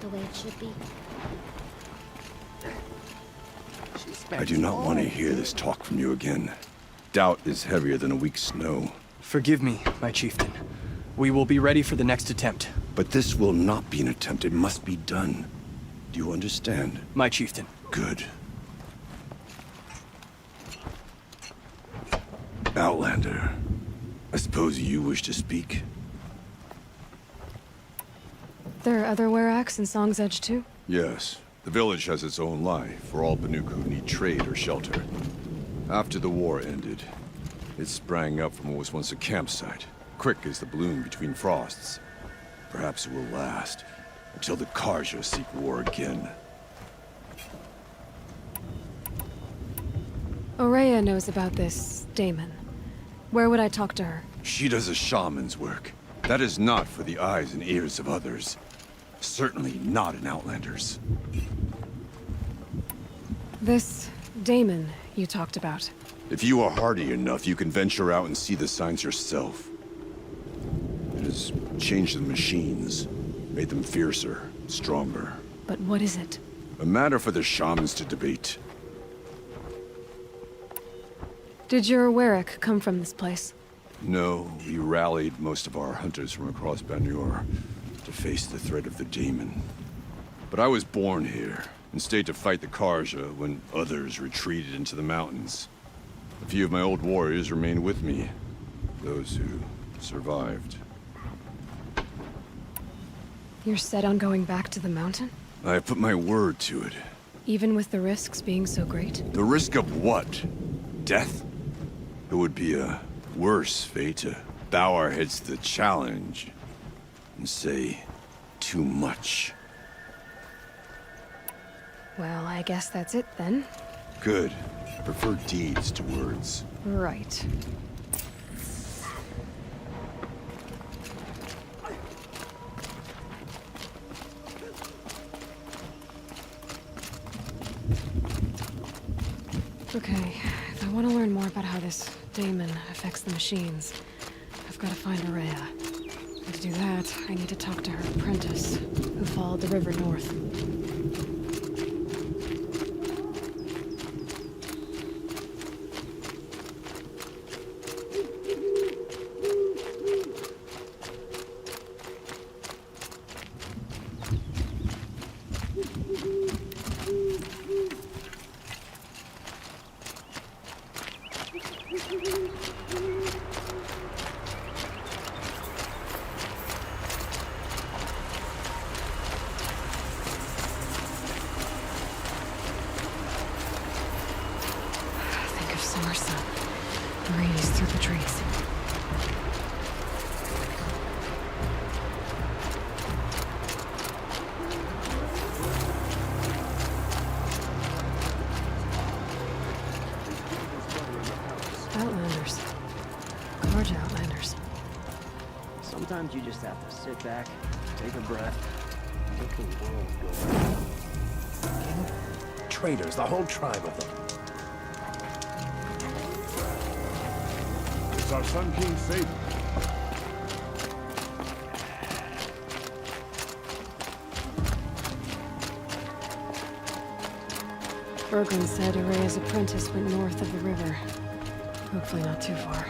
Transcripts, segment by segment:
way it should be. I do not want to hear this talk from you again. Doubt is heavier than a week's snow. Forgive me, my chieftain. We will be ready for the next attempt. But this will not be an attempt. It must be done. Do you understand? My chieftain. Good. Outlander, I suppose you wish to speak? There are other Weraks in Song's Edge too? Yes. The village has its own life for all Banuk who need trade or shelter. After the war ended, it sprang up from what was once a campsite, quick as the bloom between frosts. Perhaps it will last, until the Karja seek war again. Aurea knows about this Damon. Where would I talk to her? She does a shaman's work. That is not for the eyes and ears of others. Certainly not an Outlander's. This Damon you talked about. If you are hardy enough, you can venture out and see the signs yourself. It has changed the machines, made them fiercer, stronger. But what is it? A matter for the shamans to debate. Did your Werak come from this place? No, we rallied most of our hunters from across Banur to face the threat of the demon. But I was born here, and stayed to fight the Karja when others retreated into the mountains. A few of my old warriors remained with me, those who survived. You're set on going back to the mountain? I have put my word to it. Even with the risks being so great? The risk of what? Death? It would be a worse fate to bow our heads to the challenge and say too much. Well, I guess that's it then. Good. Prefer deeds to words. Right. Okay, if I want to learn more about how this Damon affects the machines, I've got to find Aurea. And to do that, I need to talk to her apprentice, who followed the river north. Summer sun, breeze through the trees. Outlanders. Large Outlanders. Sometimes you just have to sit back, take a breath, and let the world go. Traitors, the whole tribe of them. Is our Sun King safe? Berglund said Aurea's apprentice went north of the river. Hopefully not too far.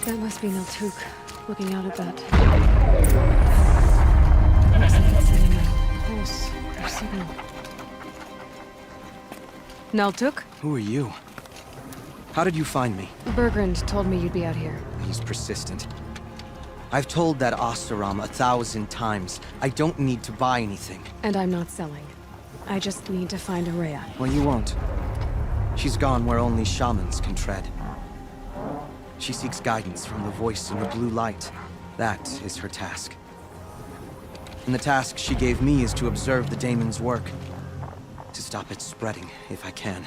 That must be Naltuk, looking out at that. Looks like it's sending a pulse or signal. Naltuk? Who are you? How did you find me? Bergrand told me you'd be out here. He's persistent. I've told that Osteram 1,000 times. I don't need to buy anything. And I'm not selling. I just need to find Aurea. Well, you won't. She's gone where only shamans can tread. She seeks guidance from the voice in the blue light. That is her task. And the task she gave me is to observe the daemon's work. To stop it spreading, if I can.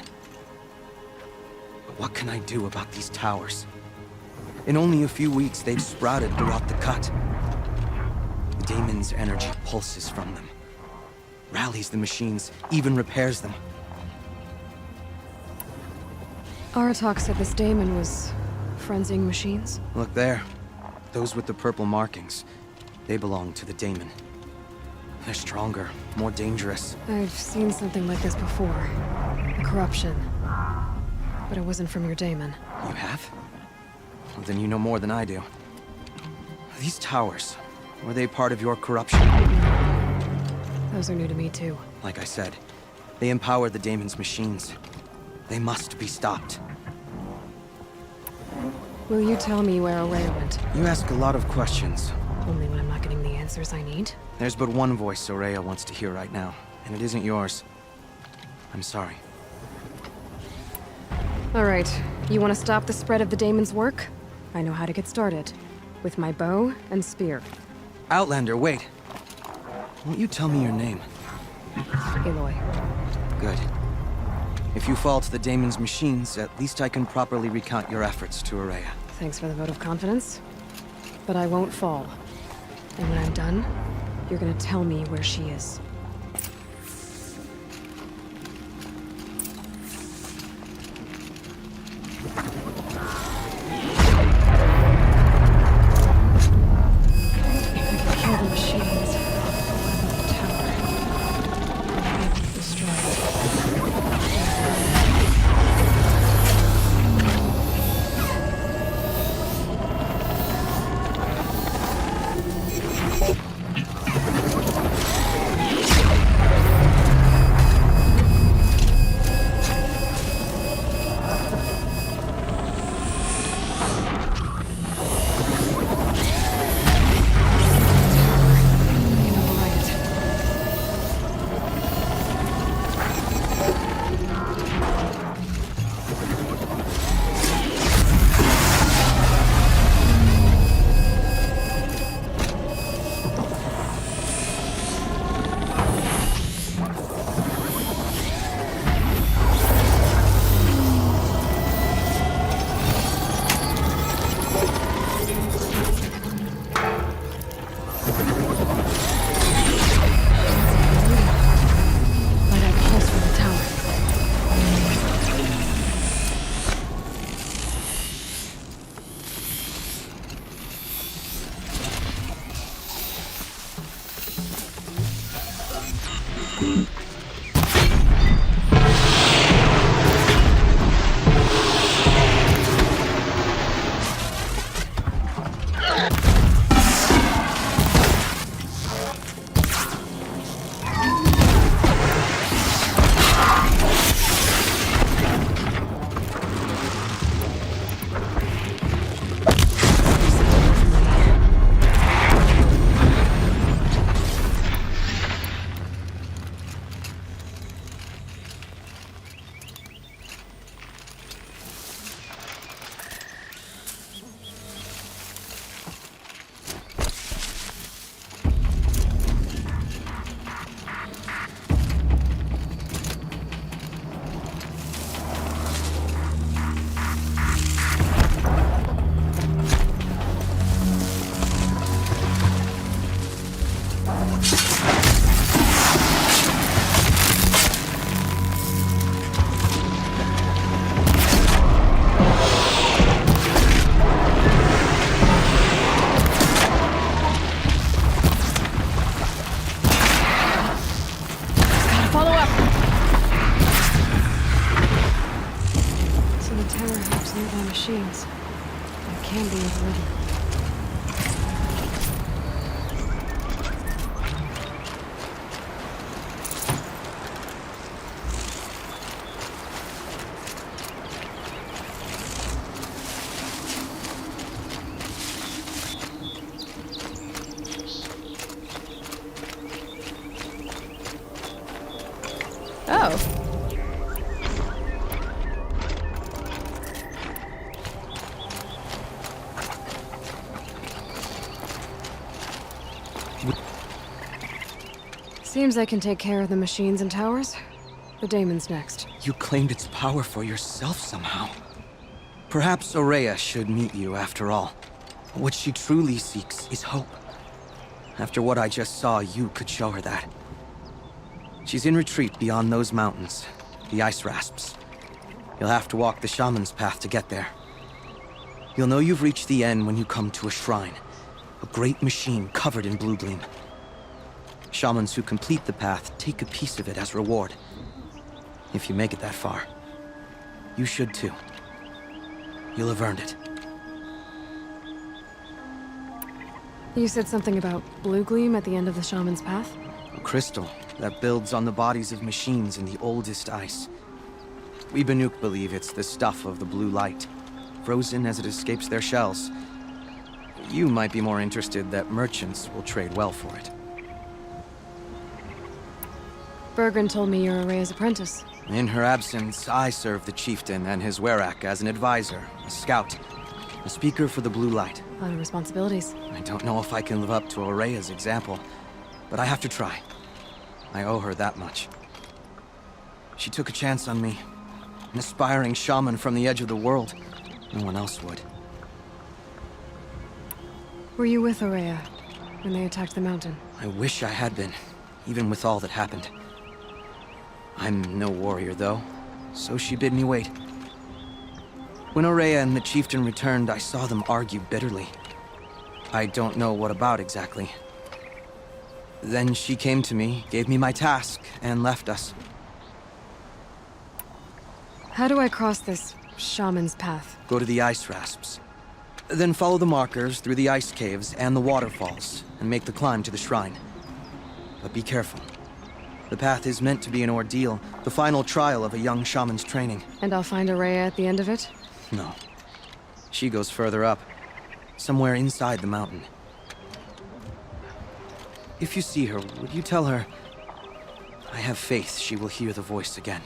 But what can I do about these towers? In only a few weeks, they've sprouted throughout the cut. The daemon's energy pulses from them, rallies the machines, even repairs them. Aratak said this daemon was frenzying machines. Look there. Those with the purple markings. They belong to the daemon. They're stronger, more dangerous. I've seen something like this before. A corruption. But it wasn't from your daemon. You have? Well, then you know more than I do. These towers, were they part of your corruption? Those are new to me too. Like I said, they empower the daemon's machines. They must be stopped. Will you tell me where Araya went? You ask a lot of questions. Only when I'm not getting the answers I need. There's but one voice Araya wants to hear right now, and it isn't yours. I'm sorry. Alright, you want to stop the spread of the daemon's work? I know how to get started. With my bow and spear. Outlander, wait. Won't you tell me your name? Aloy. Good. If you fall to the daemon's machines, at least I can properly recount your efforts to Araya. Thanks for the vote of confidence. But I won't fall. And when I'm done, you're gonna tell me where she is. Kill the machines. The tower. Maybe destroy it. Let out a pulse from the tower. Follow up! So the tower helps nearby machines. It can be overridden. Oh. Seems I can take care of the machines and towers. The daemon's next. You claimed its power for yourself somehow. Perhaps Aurea should meet you after all. What she truly seeks is hope. After what I just saw, you could show her that. She's in retreat beyond those mountains, the ice rasps. You'll have to walk the Shaman's path to get there. You'll know you've reached the end when you come to a shrine. A great machine covered in blue gleam. Shamans who complete the path take a piece of it as reward. If you make it that far, you should too. You'll have earned it. You said something about blue gleam at the end of the Shaman's path? A crystal that builds on the bodies of machines in the oldest ice. We Banuk believe it's the stuff of the blue light, frozen as it escapes their shells. You might be more interested that merchants will trade well for it. Bergren told me you're Aurea's apprentice. In her absence, I serve the chieftain and his werak as an advisor, a scout, a speaker for the blue light. A lot of responsibilities. I don't know if I can live up to Aurea's example, but I have to try. I owe her that much. She took a chance on me. An aspiring shaman from the edge of the world. No one else would. Were you with Aurea when they attacked the mountain? I wish I had been, even with all that happened. I'm no warrior, though, so she bid me wait. When Aurea and the chieftain returned, I saw them argue bitterly. I don't know what about exactly. Then she came to me, gave me my task, and left us. How do I cross this shaman's path? Go to the ice rasps. Then follow the markers through the ice caves and the waterfalls, and make the climb to the shrine. But be careful. The path is meant to be an ordeal, the final trial of a young shaman's training. And I'll find Aurea at the end of it? No. She goes further up, somewhere inside the mountain. If you see her, would you tell her... I have faith she will hear the voice again.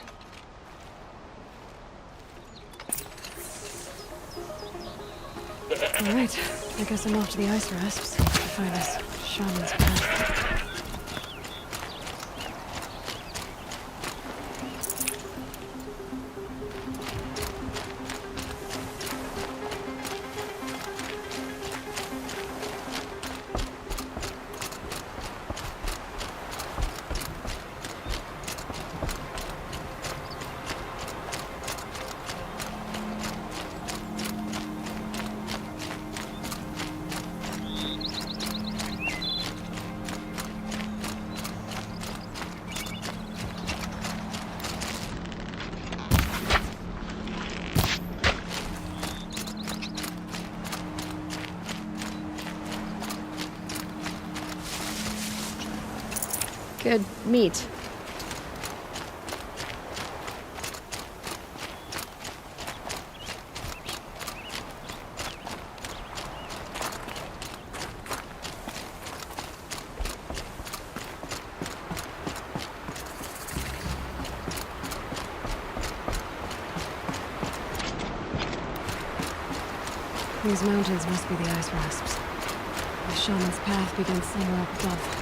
All right. I guess I'm off to the ice rasps to find this shaman's path. Good meat. These mountains must be the ice rasps. The shaman's path begins somewhere up above.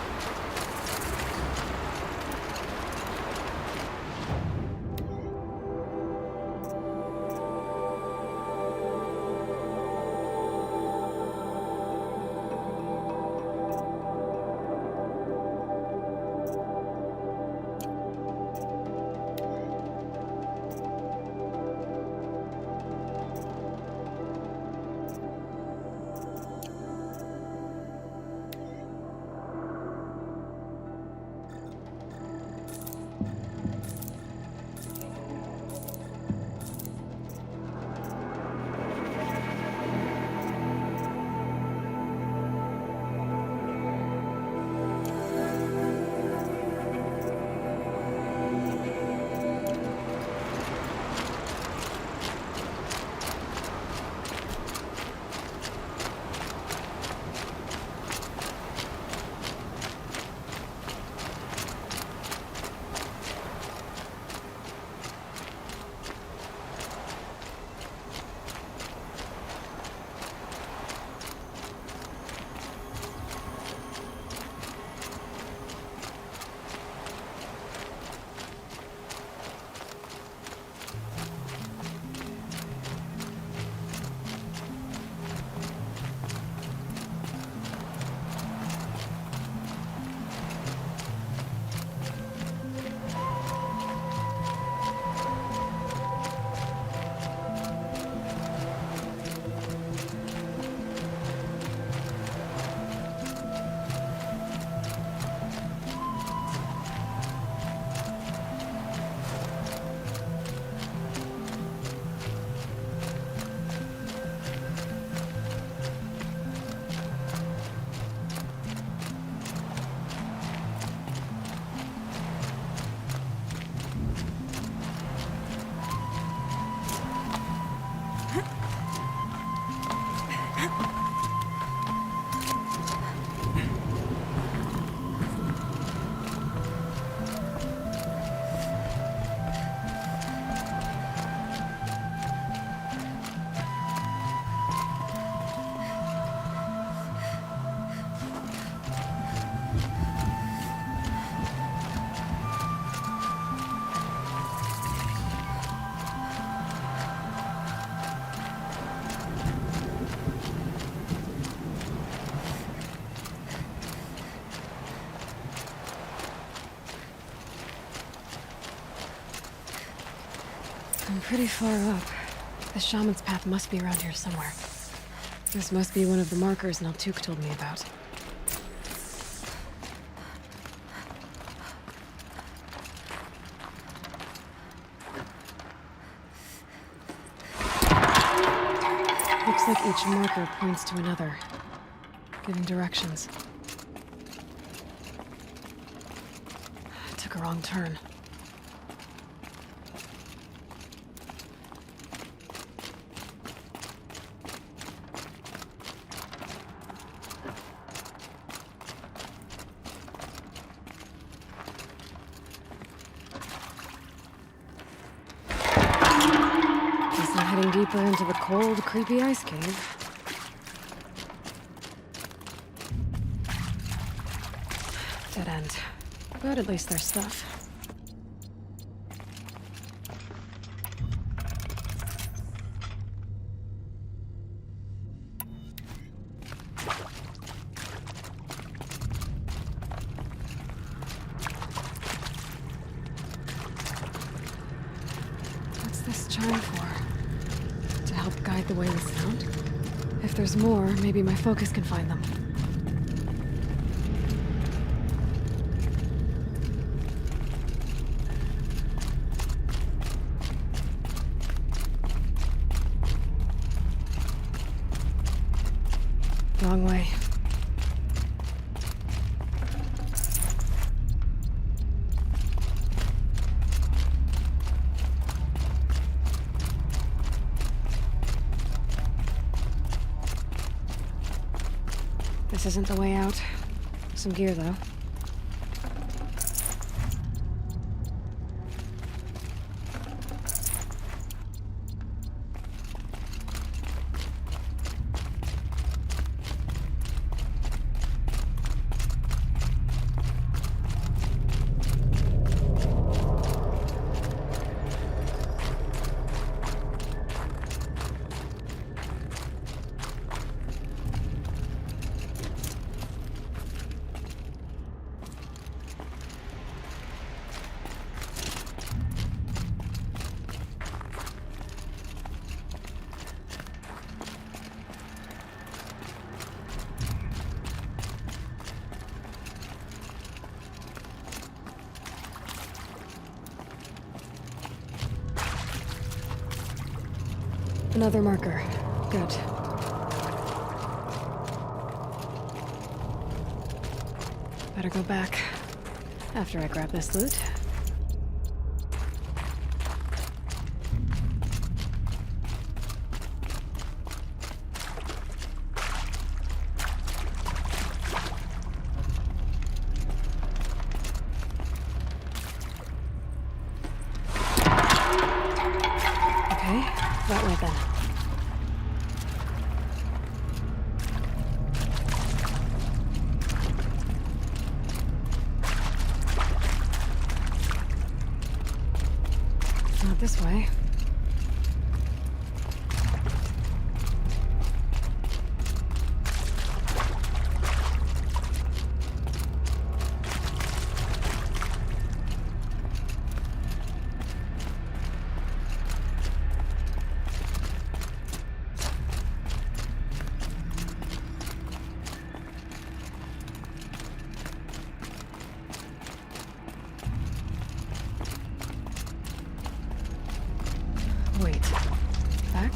I'm pretty far up. The shaman's path must be around here somewhere. This must be one of the markers Naltuk told me about. Looks like each marker points to another, giving directions. I took a wrong turn. Guess I'm heading deeper into the cold, creepy ice cave. Dead end. But at least there's stuff. What's this chime for? To help guide the way with sound? If there's more, maybe my focus can find them. Wrong way. This isn't the way out. Some gear, though. Another marker. Good. Better go back after I grab this loot. Okay, that way then. Not this way. Wait. Back?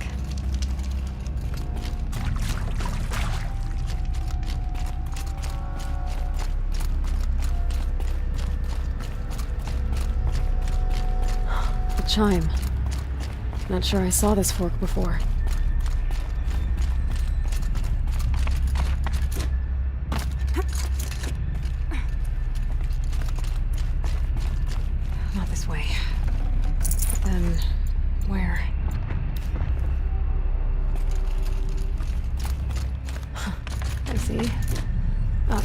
The chime. Not sure I saw this fork before. Not this way. Then... where? I see. Up.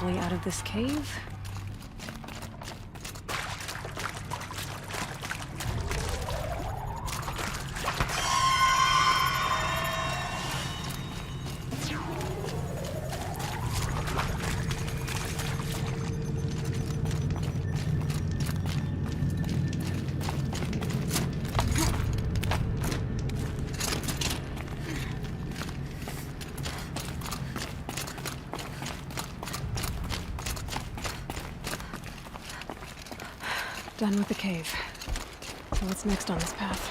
safely out of this cave. Done with the cave. So what's next on this path?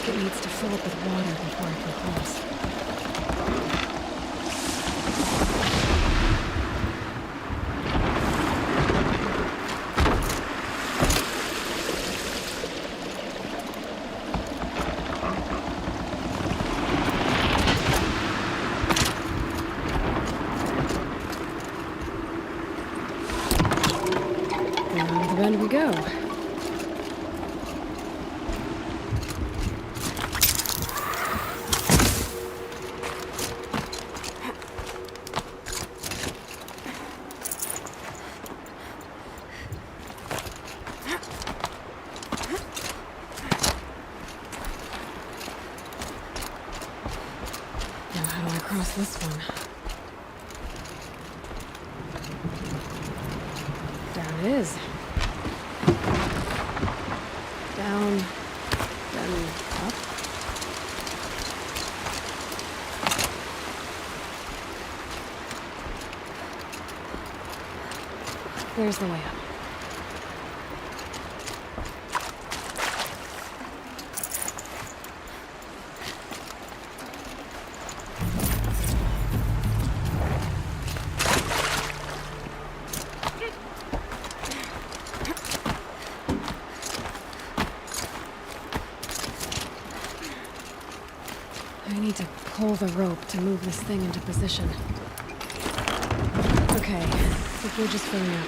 It needs to fill up with water before I can cross. Around the bend we go. Now how do I cross this one? Down it is. Down, then up. There's the way up. I need to pull the rope to move this thing into position. Okay, the bridge is filling up.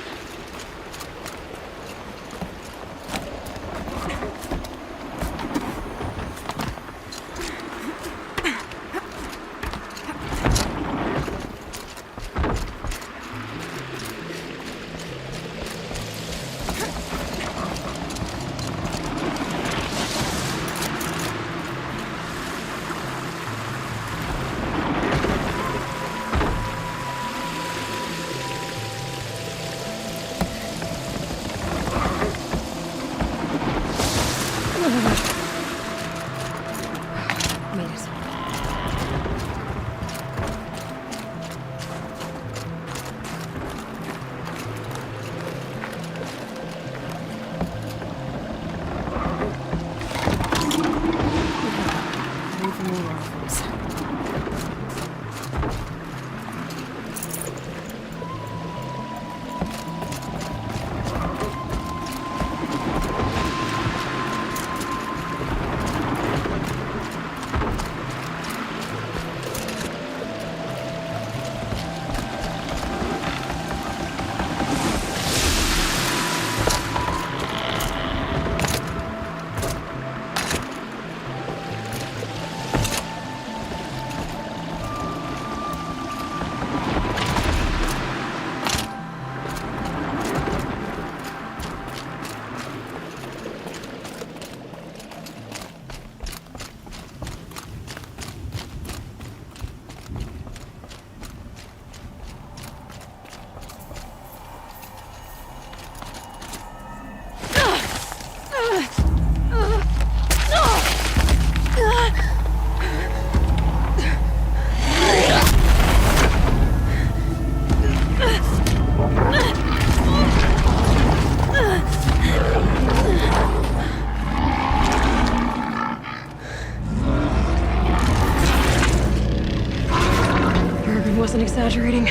exaggerating.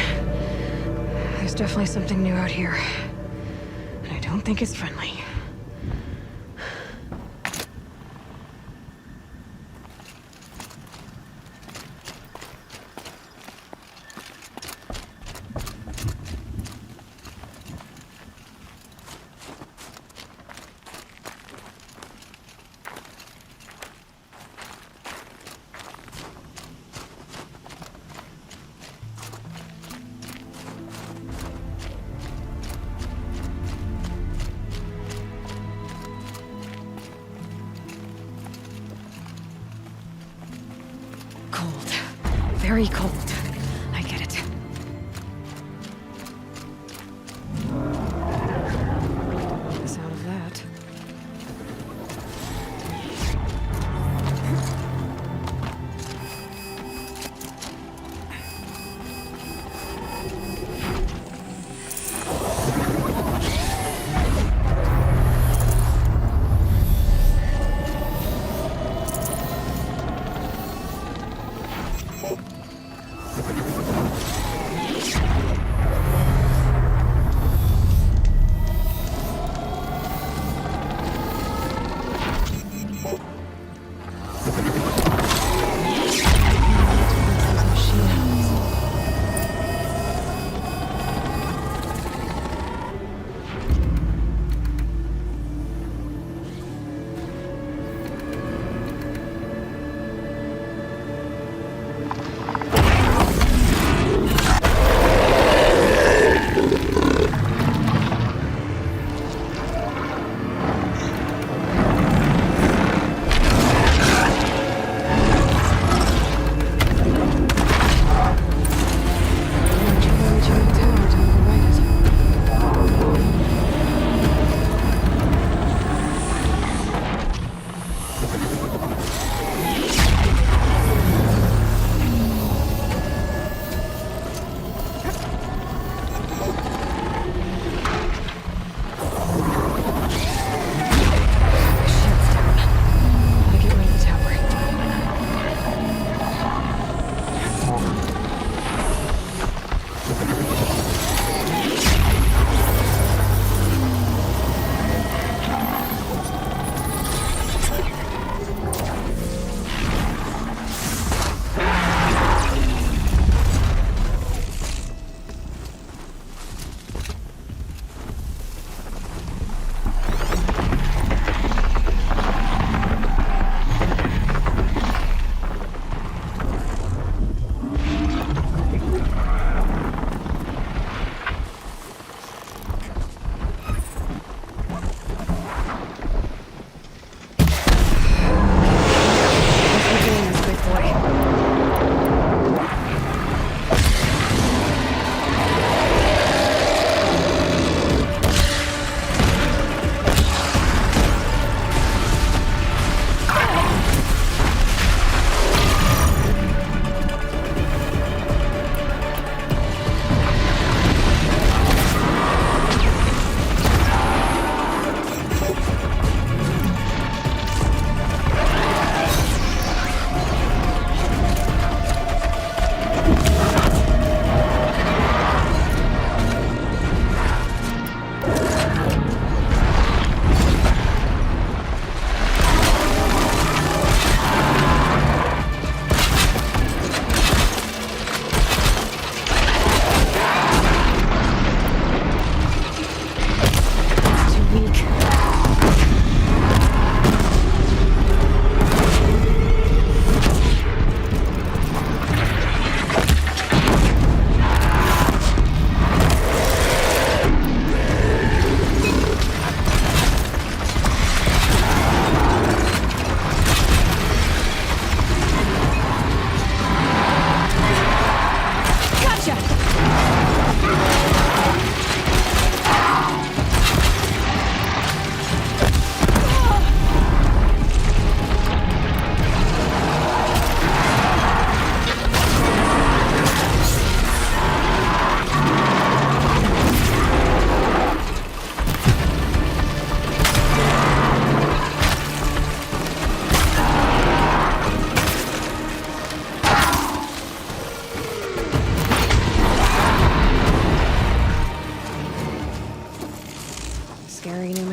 There's definitely something new out here. And I don't think it's friendly. Cold. Very cold. I get it. The sound of that.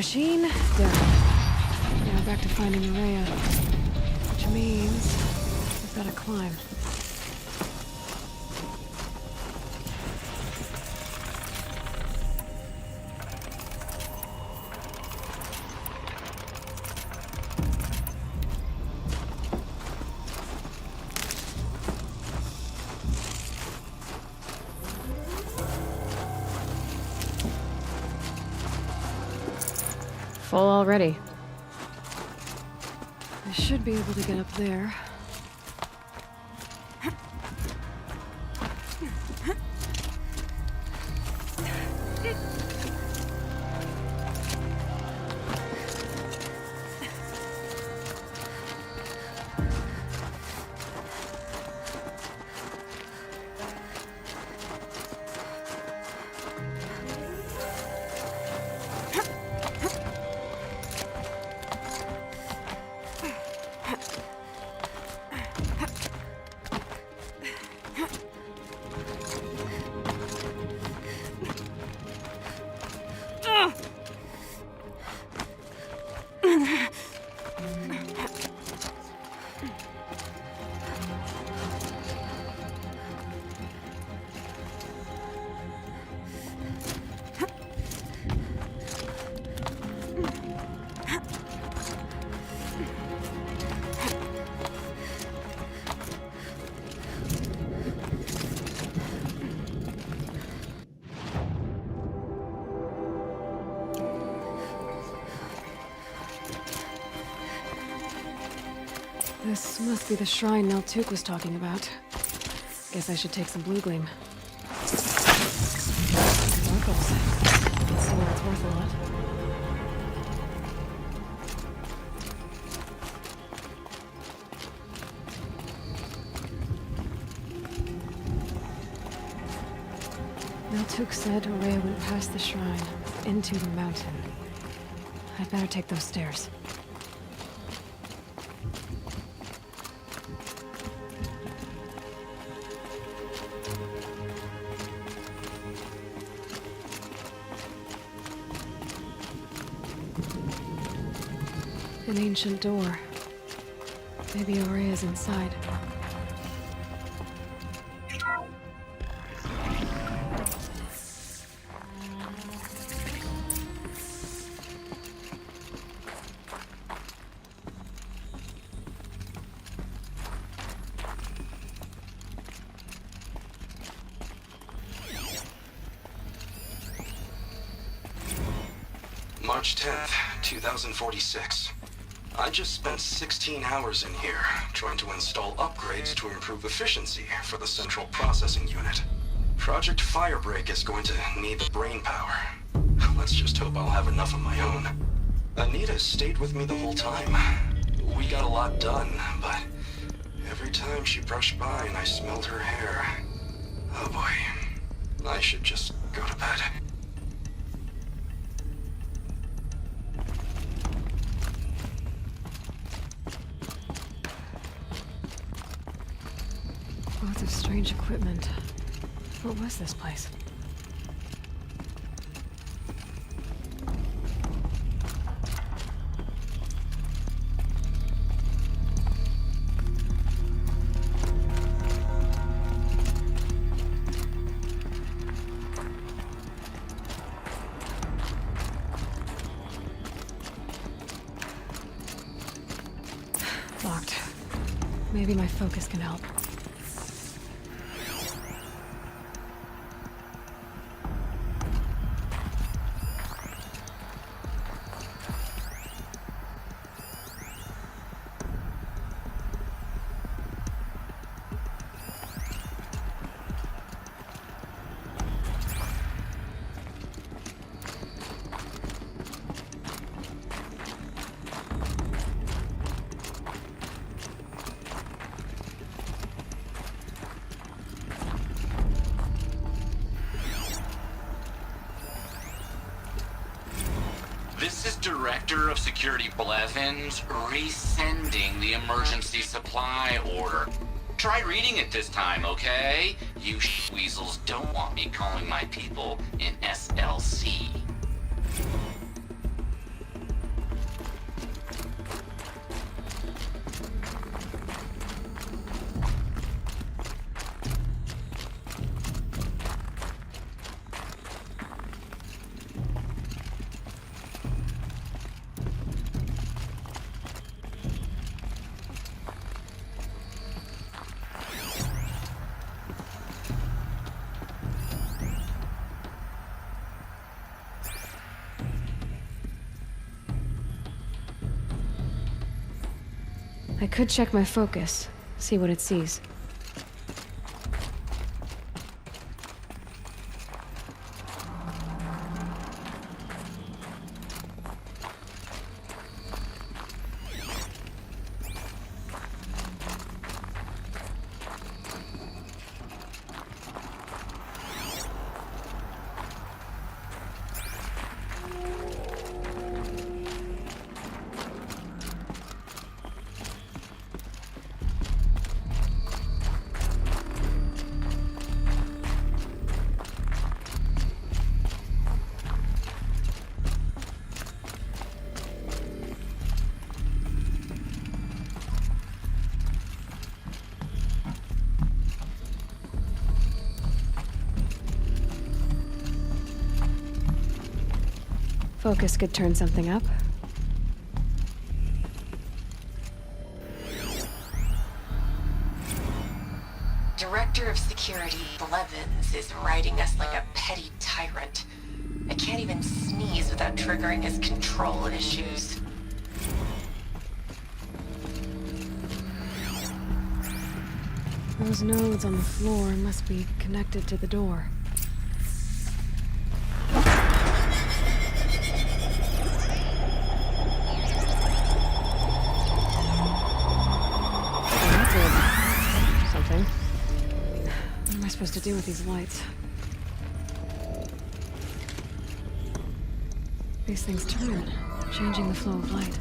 machine, done. Now back to finding Araya. Which means we've got to climb. Full already. I should be able to get up there. This must be the shrine Neltuk was talking about. Guess I should take some blue gleam. Sparkles. Let's see where it's worth a lot. Neltuk said Araya went past the shrine, into the mountain. I'd better take those stairs. An ancient door. Maybe Araya's inside. March 10th, 2046. I just spent 16 hours in here, trying to install upgrades to improve efficiency for the central processing unit. Project Firebreak is going to need the brain power. Let's just hope I'll have enough of my own. Anita stayed with me the whole time. We got a lot done, but every time she brushed by and I smelled her hair... Oh boy, I should just go to bed. Lots of strange equipment. What was this place? Locked. Maybe my focus can help. This is Director of Security Blevins resending the emergency supply order. Try reading it this time, okay? You weasels don't want me calling my people in SLC. I could check my focus, see what it sees. Focus could turn something up. Director of Security Blevins is riding us like a petty tyrant. I can't even sneeze without triggering his control issues. Those nodes on the floor must be connected to the door. Something. What am I supposed to do with these lights? These things turn, changing the flow of light.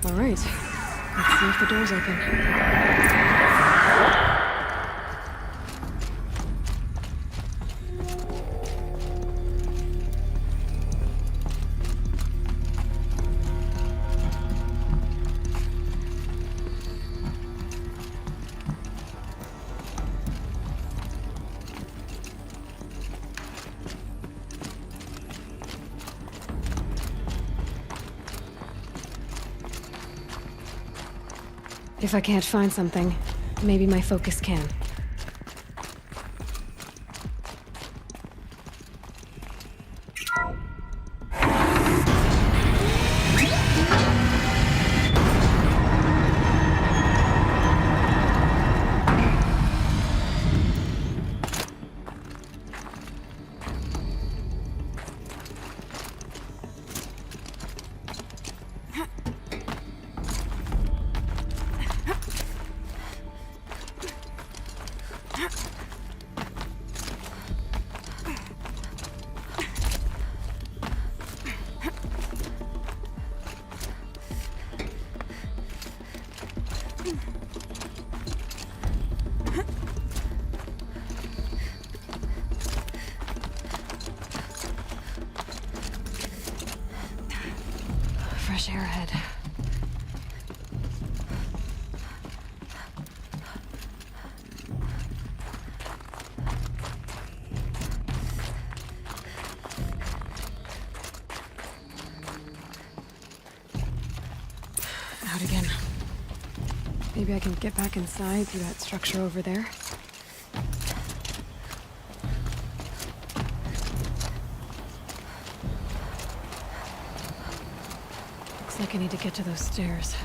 All right. Let's see if the door's open. If I can't find something, maybe my focus can. Fresh air ahead. Out again. Maybe I can get back inside through that structure over there. Looks like I need to get to those stairs.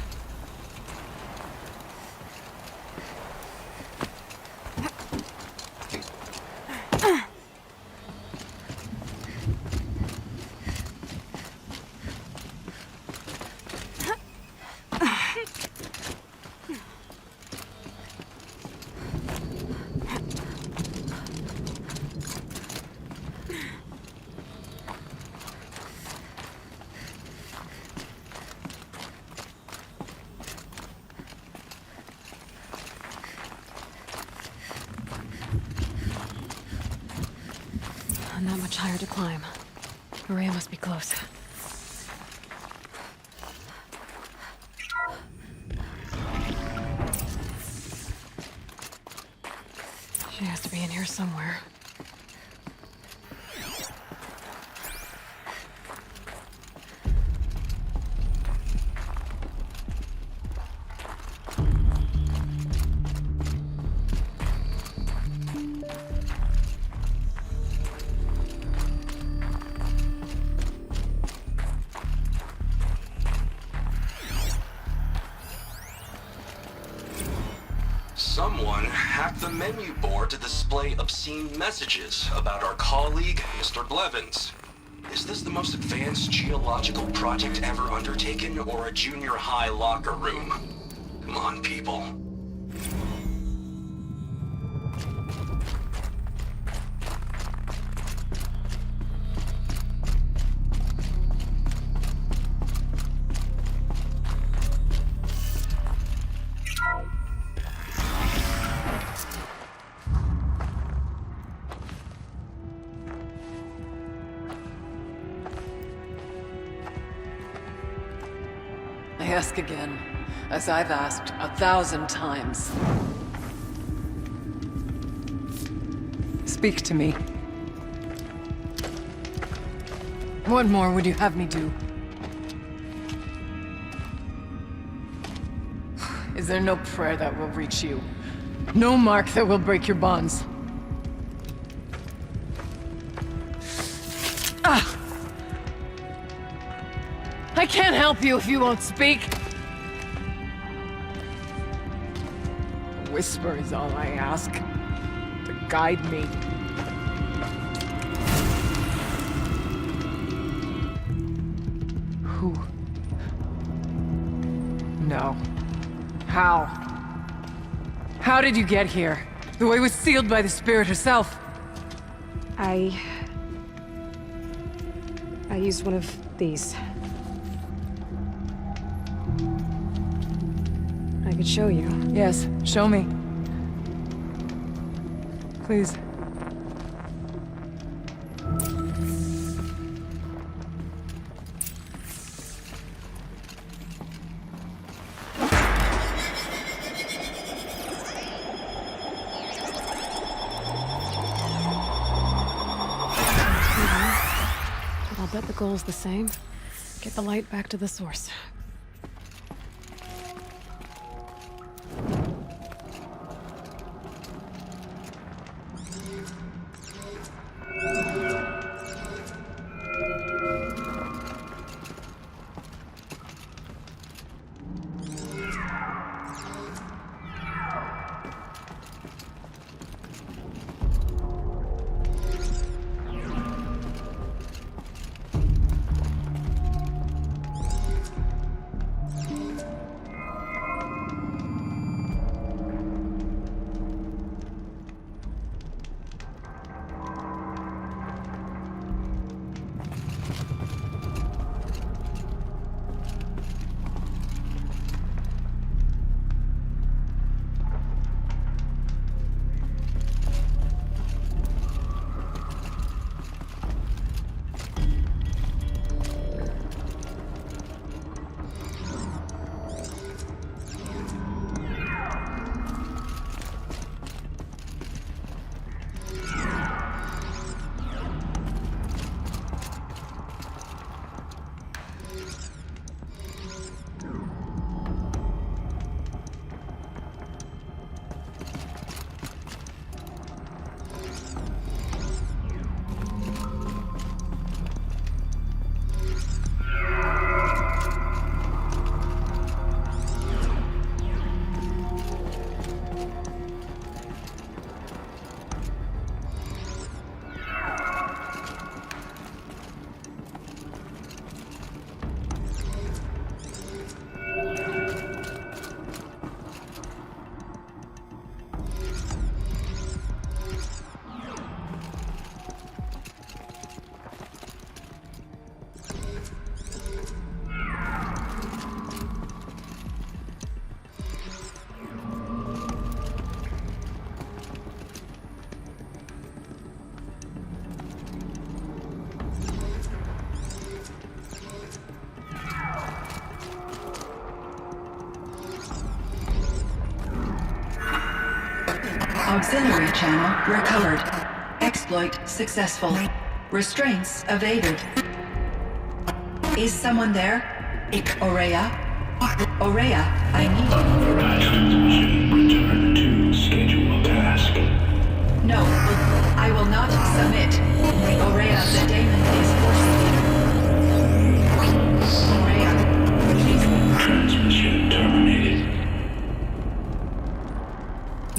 Not much higher to climb. Maria must be close. She has to be in here somewhere. Someone hacked the menu board to display obscene messages about our colleague, Mr. Blevins. Is this the most advanced geological project ever undertaken, or a junior high locker room? Come on, people. I ask again, as I've asked 1,000 times. Speak to me. What more would you have me do? Is there no prayer that will reach you? No mark that will break your bonds? Ah! I can't help you if you won't speak. A whisper is all I ask. To guide me. Who? No. How? How did you get here? The way was sealed by the spirit herself. I used one of these. I could show you. Yes, show me. Please. But I'll bet the goal's the same. Get the light back to the source. Auxiliary channel recovered. Exploit successful. Restraints evaded. Is someone there? Aurea? Aurea, I need you. Transmission. Return to schedule task. No, I will not submit. Aurea, the daemon is forcing me. Aurea, please. Transmission terminated.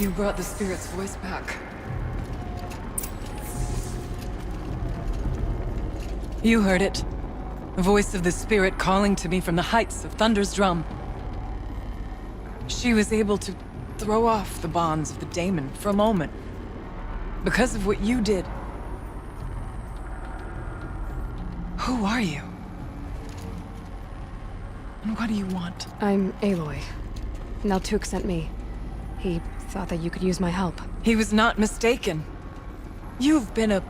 You brought the spirit's voice back. You heard it. The voice of the spirit calling to me from the heights of Thunder's drum. She was able to throw off the bonds of the daemon for a moment. Because of what you did. Who are you? And what do you want? I'm Aloy. Naltuk sent me. He thought that you could use my help. He was not mistaken. You've been a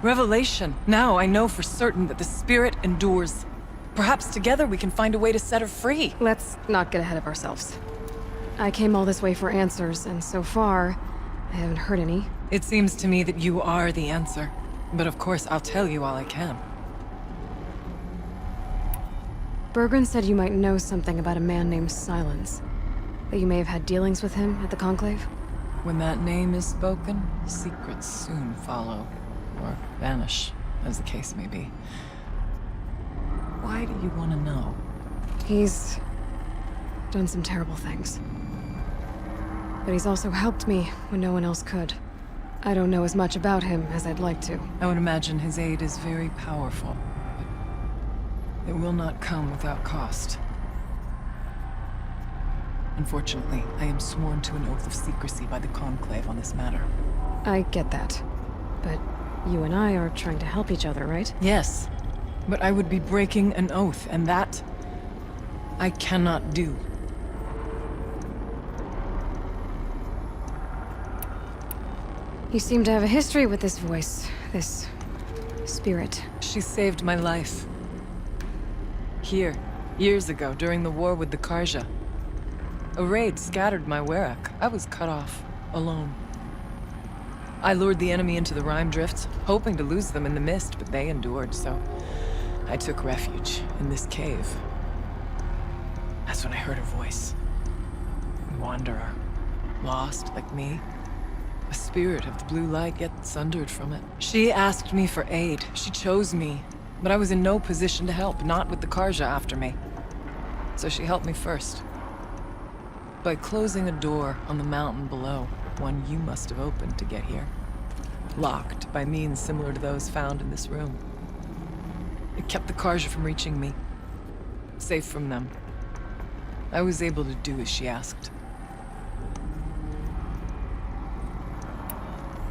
revelation. Now I know for certain that the spirit endures. Perhaps together we can find a way to set her free. Let's not get ahead of ourselves. I came all this way for answers, and so far, I haven't heard any. It seems to me that you are the answer. But of course, I'll tell you all I can. Bergren said you might know something about a man named Silence. That you may have had dealings with him at the Conclave? When that name is spoken, secrets soon follow. Or vanish, as the case may be. Why do you want to know? He's done some terrible things. But he's also helped me when no one else could. I don't know as much about him as I'd like to. I would imagine his aid is very powerful, but it will not come without cost. Unfortunately, I am sworn to an oath of secrecy by the Conclave on this matter. I get that. But you and I are trying to help each other, right? Yes, but I would be breaking an oath, and that I cannot do. You seem to have a history with this voice, this spirit. She saved my life. Here, years ago, during the war with the Karja. A raid scattered my Werak. I was cut off, alone. I lured the enemy into the Rime Drifts, hoping to lose them in the mist, but they endured, so I took refuge in this cave. That's when I heard her voice. A wanderer, lost like me. A spirit of the blue light gets sundered from it. She asked me for aid. She chose me, but I was in no position to help, not with the Karja after me. So she helped me first. By closing a door on the mountain below, one you must have opened to get here. Locked by means similar to those found in this room. It kept the Karja from reaching me. Safe from them. I was able to do as she asked.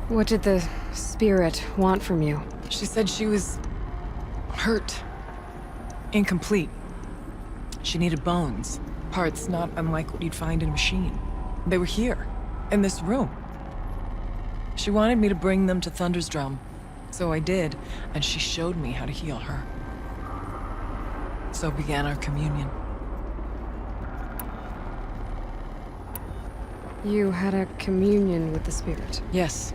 What did the spirit want from you? She said she was hurt. Incomplete. She needed bones. Parts not unlike what you'd find in a machine. They were here, in this room. She wanted me to bring them to Thunder's drum. So I did, and she showed me how to heal her. So began our communion. You had a communion with the spirit? Yes.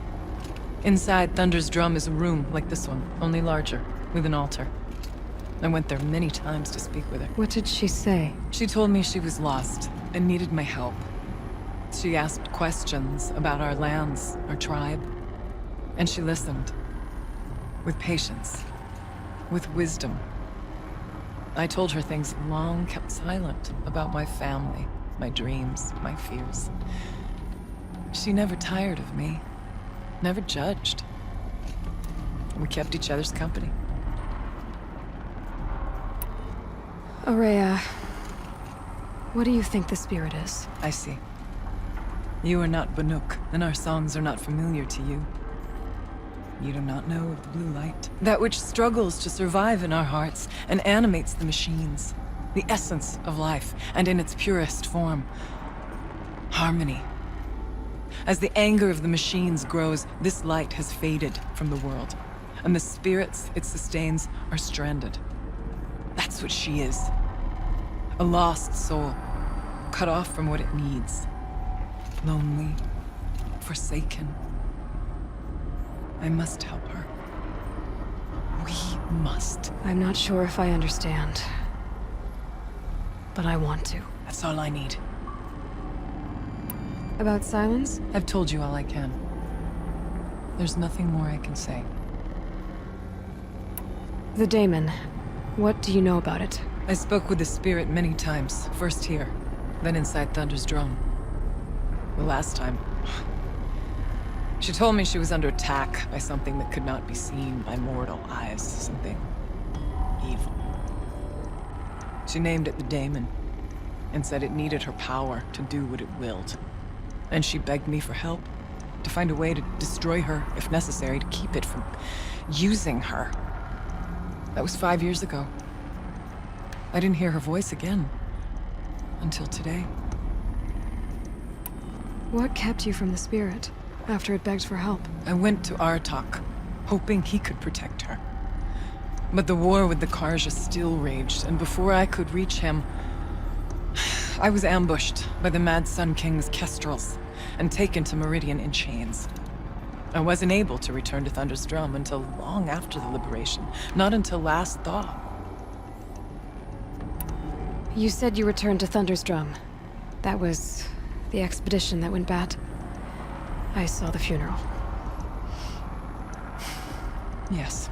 Inside Thunder's drum is a room like this one, only larger, with an altar. I went there many times to speak with her. What did she say? She told me she was lost and needed my help. She asked questions about our lands, our tribe, and she listened. With patience. With wisdom. I told her things long kept silent about my family, my dreams, my fears. She never tired of me. Never judged. We kept each other's company. Aurea, what do you think the spirit is? I see. You are not Banuk, and our songs are not familiar to you. You do not know of the blue light. That which struggles to survive in our hearts and animates the machines. The essence of life, and in its purest form. Harmony. As the anger of the machines grows, this light has faded from the world, and the spirits it sustains are stranded. That's what she is. A lost soul, cut off from what it needs. Lonely, forsaken. I must help her. We must. I'm not sure if I understand, but I want to. That's all I need. About Silence? I've told you all I can. There's nothing more I can say. The daemon. What do you know about it? I spoke with the spirit many times. First here, then inside Thunder's drum. The last time. She told me she was under attack by something that could not be seen by mortal eyes. Something evil. She named it the Daemon, and said it needed her power to do what it willed. And she begged me for help, to find a way to destroy her, if necessary, to keep it from using her. That was 5 years ago. I didn't hear her voice again. Until today. What kept you from the spirit after it begged for help? I went to Aratak, hoping he could protect her. But the war with the Karja still raged, and before I could reach him, I was ambushed by the Mad Sun King's kestrels and taken to Meridian in chains. I wasn't able to return to Thunder's Drum until long after the liberation, not until last thaw. You said you returned to Thunder's Drum. That was the expedition that went bad. I saw the funeral. Yes.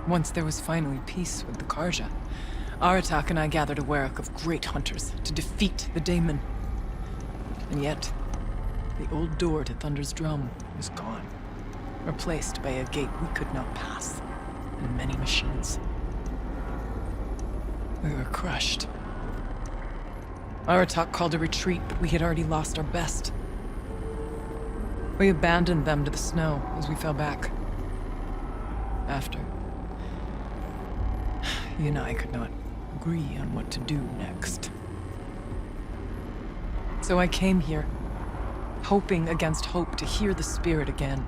Once there was finally peace with the Karja, Aratak and I gathered a werak of great hunters to defeat the Daemon. And yet, the old door to Thunder's Drum was gone, replaced by a gate we could not pass, and many machines. We were crushed. Aratak called a retreat, but we had already lost our best. We abandoned them to the snow as we fell back. After, you and I could not agree on what to do next. So I came here, hoping against hope to hear the spirit again.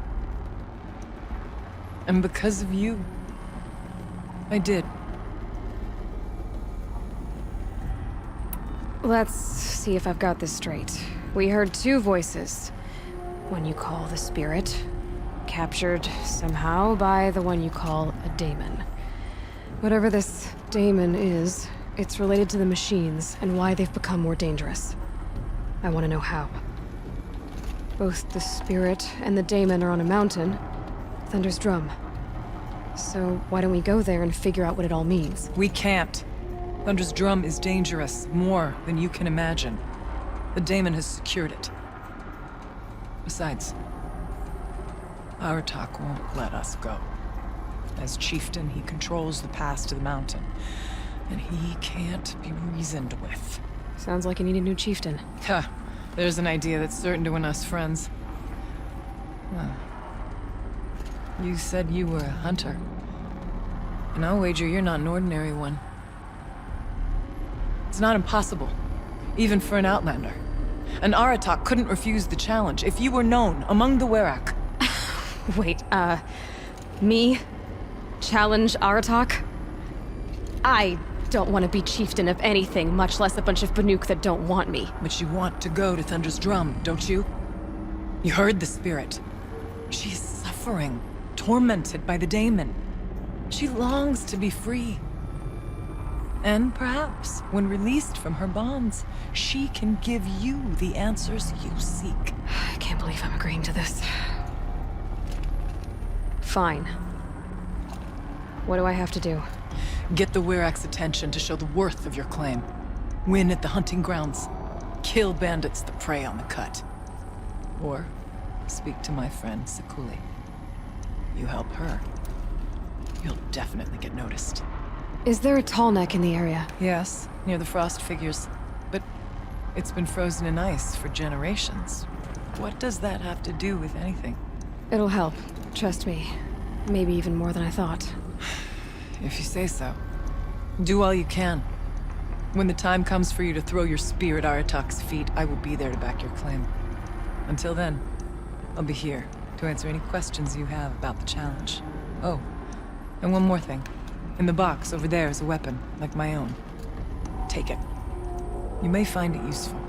And because of you, I did. Let's see if I've got this straight. We heard two voices. One you call the spirit, captured somehow by the one you call a daemon. Whatever this daemon is, it's related to the machines and why they've become more dangerous. I want to know how. Both the spirit and the daemon are on a mountain, Thunder's Drum. So why don't we go there and figure out what it all means? We can't. Thunder's Drum is dangerous, more than you can imagine. The Daemon has secured it. Besides, Aratak won't let us go. As chieftain, he controls the pass to the mountain, and he can't be reasoned with. Sounds like you need a new chieftain. Ha! There's an idea that's certain to win us friends. Well, you said you were a hunter. And I'll wager you're not an ordinary one. It's not impossible, even for an outlander. And Aratak couldn't refuse the challenge if you were known among the werak. Wait, me? Challenge Aratak? I don't want to be chieftain of anything, much less a bunch of Banuk that don't want me. But you want to go to Thunder's Drum, don't you? You heard the spirit. She is suffering, tormented by the Daemon. She longs to be free. And perhaps, when released from her bonds, she can give you the answers you seek. I can't believe I'm agreeing to this. Fine. What do I have to do? Get the Werak's attention to show the worth of your claim. Win at the hunting grounds. Kill bandits that prey on the cut. Or speak to my friend Sekuli. You help her, you'll definitely get noticed. Is there a tall neck in the area? Yes, near the frost figures. But it's been frozen in ice for generations. What does that have to do with anything? It'll help. Trust me. Maybe even more than I thought. If you say so. Do all you can. When the time comes for you to throw your spear at Aratak's feet, I will be there to back your claim. Until then, I'll be here to answer any questions you have about the challenge. Oh, and one more thing. In the box over there is a weapon, like my own. Take it. You may find it useful.